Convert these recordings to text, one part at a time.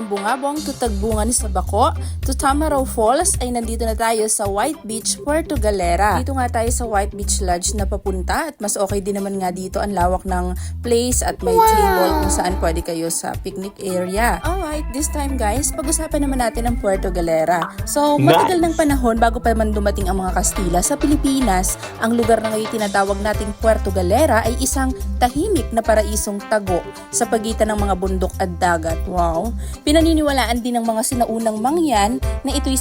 from Bungabong to Tagbungan sa Bako to Tamaraw Falls ay nandito na tayo sa White Beach, Puerto Galera. Dito nga tayo sa White Beach Lodge na papunta at mas okay din naman nga dito ang lawak ng place at may table kung saan pwede kayo sa picnic area. Alright, this time guys, pag-usapan naman natin ang Puerto Galera. So, matagal ng panahon bago pa man dumating ang mga Kastila sa Pilipinas, ang lugar na ngayon tinatawag nating Puerto Galera ay isang tahimik na paraisong tago sa pagitan ng mga bundok at dagat. Wow! Pinaniniwalaan din ng mga sinaunang mangyan na ito'y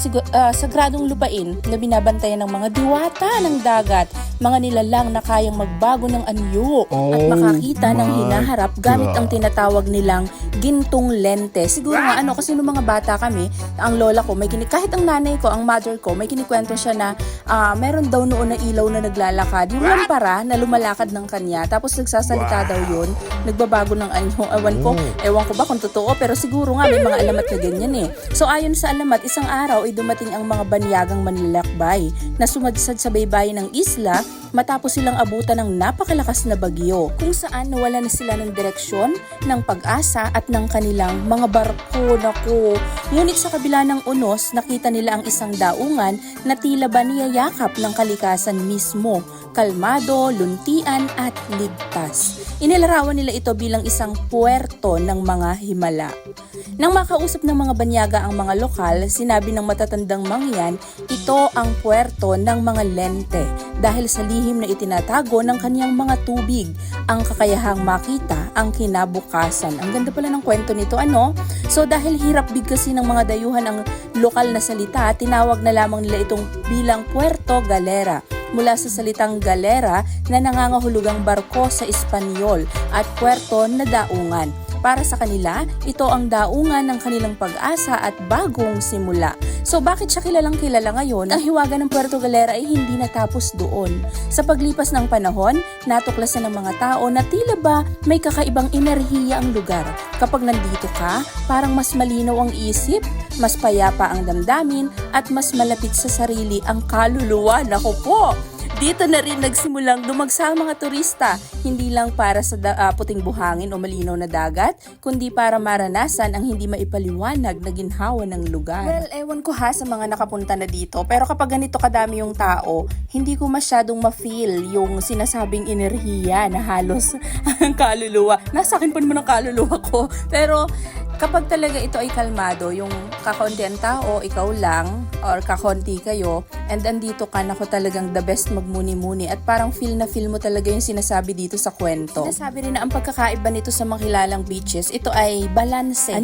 sagradong lupain na binabantayan ng mga diwata ng dagat, mga nilalang na kayang magbago ng anyo at makakita ng hinaharap gamit ang tinatawag nilang gintong lente. Siguro nga kasi nung mga bata kami, ang lola ko, kahit ang nanay ko, ang mother ko, may kinikwento siya na meron daw noon na ilaw na naglalakad, yung lampara na lumalakad ng kanya, tapos nagsasalita daw yun, nagbabago ng anyo. Ewan ko ba kung totoo, pero siguro nga may mga alamat na ganyan eh. So ayon sa alamat, isang araw ay dumating ang mga banyagang manlalakbay na sumadsad sa baybayin ng isla matapos silang abutan ng napakalakas na bagyo, kung saan nawala na sila ng direksyon, ng pag-asa at ng kanilang mga barko. Naku! Ngunit sa kabila ng unos, nakita nila ang isang daungan na tila ba niyayakap ng kalikasan mismo, kalmado, luntian at ligtas. Inilarawan nila ito bilang isang puerto ng mga himala. Nang makausap ng mga banyaga ang mga lokal, sinabi ng matatandang mangyan, ito ang puerto ng mga lente dahil sa lihim na itinatago ng kanyang mga tubig, ang kakayahang makita ang kinabukasan. Ang ganda pala ng kwento nito, ano? So dahil hirap bigkasin ng mga dayuhan ang lokal na salita, tinawag na lamang nila itong bilang Puerto Galera, mula sa salitang galera na nangangahulugang barko sa Espanyol at puerto na daungan. Para sa kanila, ito ang daungan ng kanilang pag-asa at bagong simula. So bakit siya kilalang kilala ngayon? Ang hiwaga ng Puerto Galera ay hindi natapos doon. Sa paglipas ng panahon, natuklasan ng mga tao na tila ba may kakaibang enerhiya ang lugar. Kapag nandito ka, parang mas malinaw ang isip, mas payapa ang damdamin, at mas malapit sa sarili ang kaluluwa. Naku po! Dito na rin nagsimulang dumagsa ang mga turista, hindi lang para sa puting buhangin o malinaw na dagat, kundi para maranasan ang hindi maipaliwanag na ginhawa ng lugar. Well, ewan ko sa mga nakapunta na dito, pero kapag ganito kadami yung tao, hindi ko masyadong ma-feel yung sinasabing enerhiya na halos ang kaluluwa. Nasa akin pa naman ang kaluluwa ko, pero kapag talaga ito ay kalmado, yung kakaunti ang tao, ikaw lang, or kakonti kayo, and andito ka, naku talagang the best magmuni-muni at parang feel mo talaga yung sinasabi dito sa kwento. Sinasabi rin na ang pagkakaiba nito sa mga kilalang beaches, ito ay balanse.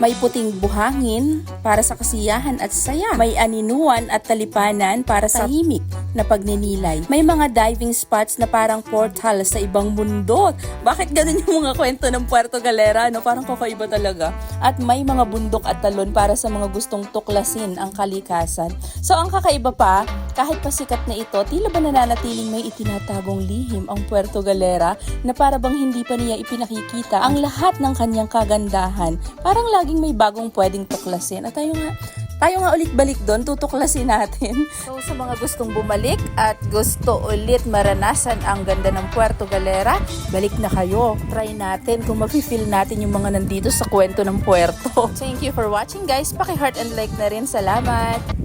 May puting buhangin para sa kasiyahan at saya. May aninuan at talipanan para sa tahimik na pagninilay. May mga diving spots na parang portal sa ibang mundo. Bakit ganun yung mga kwento ng Puerto Galera? Parang kakaiba talaga. At may mga bundok at talon para sa mga gustong tuklasin ang kalikasan. So ang kakaiba pa, kahit pasikat na ito, tila ba nananatiling may itinatagong lihim ang Puerto Galera na para bang hindi pa niya ipinakikita ang lahat ng kanyang kagandahan. Parang laging may bagong pwedeng tuklasin. At tayo nga ulit balik doon, tutuklasin natin. So sa mga gustong bumalik at gusto ulit maranasan ang ganda ng Puerto Galera, balik na kayo. Try natin kung mafe-feel natin yung mga nandito sa kwento ng puerto. Thank you for watching guys. Paki-heart and like na rin. Salamat!